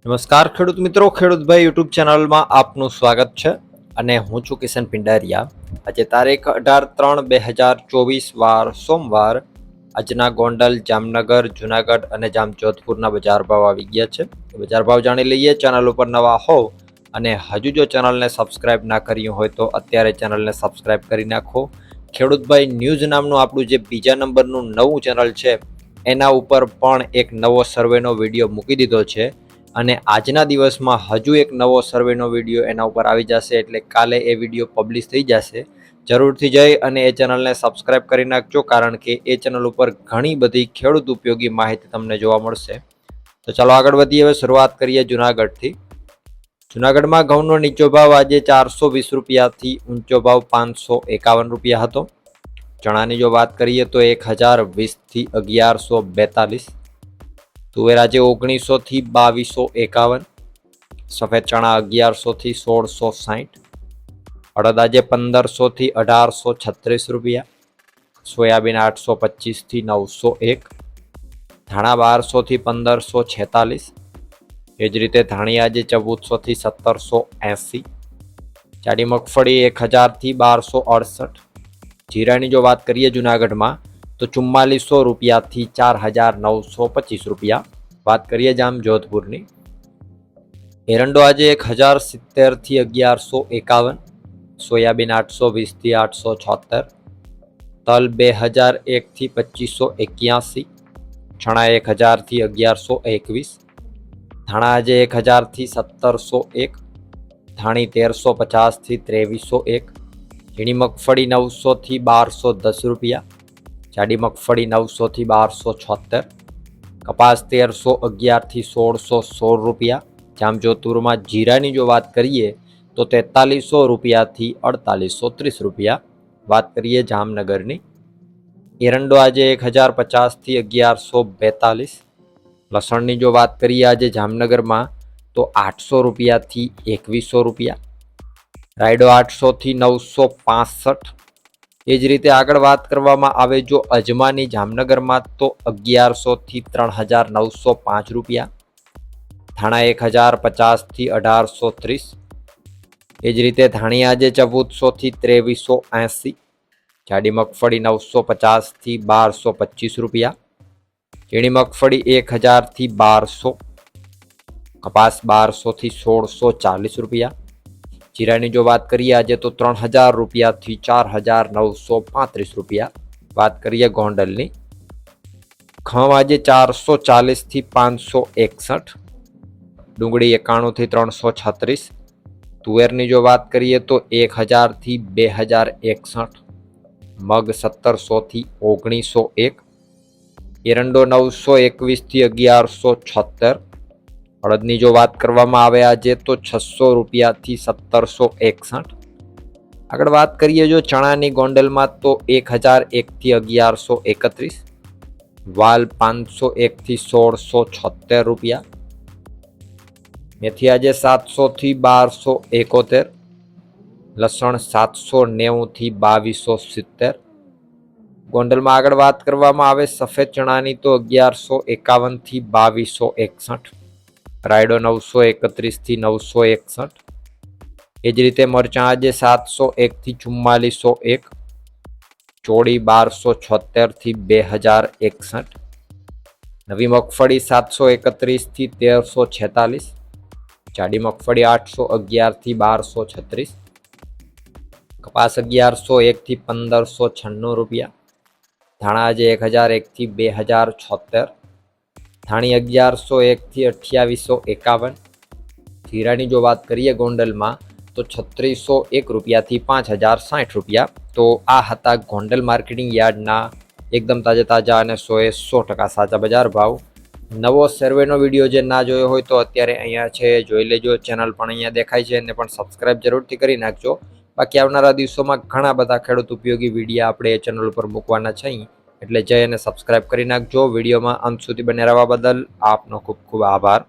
નમસ્કાર ખેડૂત મિત્રો, ખેડૂતભાઈ યુટ્યુબ ચેનલમાં આપનું સ્વાગત છે અને હું છું કિશન પિંડારિયા. આજે તારીખ 18/3/2024 વાર સોમવાર. આજના ગોંડલ, જામનગર, જુનાગઢ અને જામજોધપુરના બજાર ભાવ આવી ગયા છે. બજાર ભાવ જાણી લઈએ. ચેનલ ઉપર નવા હોવ અને હજુ જો ચેનલને સબસ્ક્રાઇબ ના કર્યું હોય તો અત્યારે ચેનલને સબસ્ક્રાઇબ કરી નાખો. ખેડૂતભાઈ ન્યૂઝ નામનું આપણું જે બીજા નંબરનું નવું ચેનલ છે એના ઉપર પણ એક નવો સર્વેનો વિડીયો મૂકી દીધો છે અને આજના દિવસમાં હજુ એક નવો સર્વેનો વિડીયો એના ઉપર આવી જશે, એટલે કાલે એ વિડીયો પબ્લિશ થઈ જશે. જરૂરથી જઈ અને એ ચેનલને સબસ્ક્રાઇબ કરી નાખજો, કારણ કે એ ચેનલ ઉપર ઘણી બધી ખેડૂત ઉપયોગી માહિતી તમને જોવા મળશે. તો ચાલો આગળ વધીએ. હવે શરૂઆત કરીએ જુનાગઢથી. જુનાગઢમાં ઘઉંનો નીચો ભાવ આજે 420 રૂપિયાથી ઊંચો ભાવ 551 રૂપિયા હતો. ચણાની જો વાત કરીએ તો 1020થી 1142. તુવેર આજે 1900 થી 2251. સફેદ ચણા 1100 થી 1660. અડદ આજે 1500 થી 1836 રૂપિયા. સોયાબીન 825 થી 901. ધાણા 1200 થી 1546. એ જ રીતે ધાણી આજે 1400 થી 1780. જાડી મગફળી 1000 થી 1268. જીરાની જો વાત કરીએ જુનાગઢમાં તો 4400 રૂપિયાથી 4925 રૂપિયા. વાત કરીએ જામજોધપુરની. એરંડો આજે 1070 થી 1151. સોયાબીન 820 થી 876. તલ 2001 થી 2581. ચણા 1000 થી 1121. ધાણા આજે 1000 થી 1701. ધાણી 1350 થી 2301. ઝીણી મગફળી 900 થી 1210 રૂપિયા. જાડી મગફળી 900 થી 1276. કપાસ 1311 થી 1616 રૂપિયા. જામજોધપુરમાં જીરાની જો વાત કરીએ તો 4300 રૂપિયાથી 4830 રૂપિયા. વાત કરીએ જામનગરની. એરંડો આજે 1050 થી 1142. લસણની જો વાત કરીએ આજે જામનગરમાં તો 800 રૂપિયાથી 2100 રૂપિયા. રાયડો 800 થી 965. એ જ રીતે આગળ વાત કરવામાં આવે જો અજમાની જામનગરમાં તો 1100 થી 3905 રૂપિયા. ધાણા 1050 થી 1830. એ જ રીતે ધાણી આજે 1400 થી 2380. જાડી મગફળી 950 થી 1225 રૂપિયા. ઝીણી મગફળી 1000 થી 1200. કપાસ 1200 થી 1640 રૂપિયા. જીરાની જો વાત કરીએ આજે તો 3000 રૂપિયાથી 4935 રૂપિયા. વાત કરીએ ગોંડલની. ઘઉં આજે 440 થી 561. ડુંગળી 91 થી 336. તુવેરની જો વાત કરીએ તો 1000 થી 2061. મગ 1700 થી 1901. એરંડો 921 થી 1176. અડદની જો વાત કરવામાં આવે આજે તો 600 રૂપિયાથી 1761. આગળ વાત કરીએ જો ચણાની ગોંડલમાં તો 1001 થી 1131. વાલ 501 થી 1676 રૂપિયા. મેથી આજે 700 થી 1271. લસણ 790 થી 2270. ગોંડલમાં આગળ વાત કરવામાં આવે સફેદ ચણાની તો 1151 થી 2261. રાયડો 931 થી 961. એ જ રીતે મરચાં આજે 701 થી 4401. ચોળી 1276 થી 2061. નવી મગફળી 731 થી 1346. જાડી મગફળી 811 થી 1236. કપાસ 1101 થી 1596 રૂપિયા. ધાણા આજે 1001 થી 2076. ધાણી 1101 થી 2851. જીરાની જો વાત કરીએ ગોંડલમાં તો 3601 રૂપિયાથી 5060 રૂપિયા. તો આ હતા ગોંડલ માર્કેટિંગ યાર્ડના એકદમ તાજા અને 100% સાચા બજાર ભાવ. નવો સર્વેનો વિડીયો જે ના જોયો હોય તો અત્યારે અહીંયા છે, જોઈ લેજો. ચેનલ પણ અહીંયા દેખાય છે, એને પણ સબસ્ક્રાઇબ જરૂરથી કરી નાખજો. બાકી આવનારા દિવસોમાં ઘણા બધા ખેડૂત ઉપયોગી વિડીયો આપણે એ ચેનલ ઉપર મૂકવાના છે, એટલે જઈ અને સબસ્ક્રાઇબ કરી નાખજો. વિડીયોમાં અંત સુધી બને રહેવા બદલ આપનો ખૂબ ખૂબ આભાર.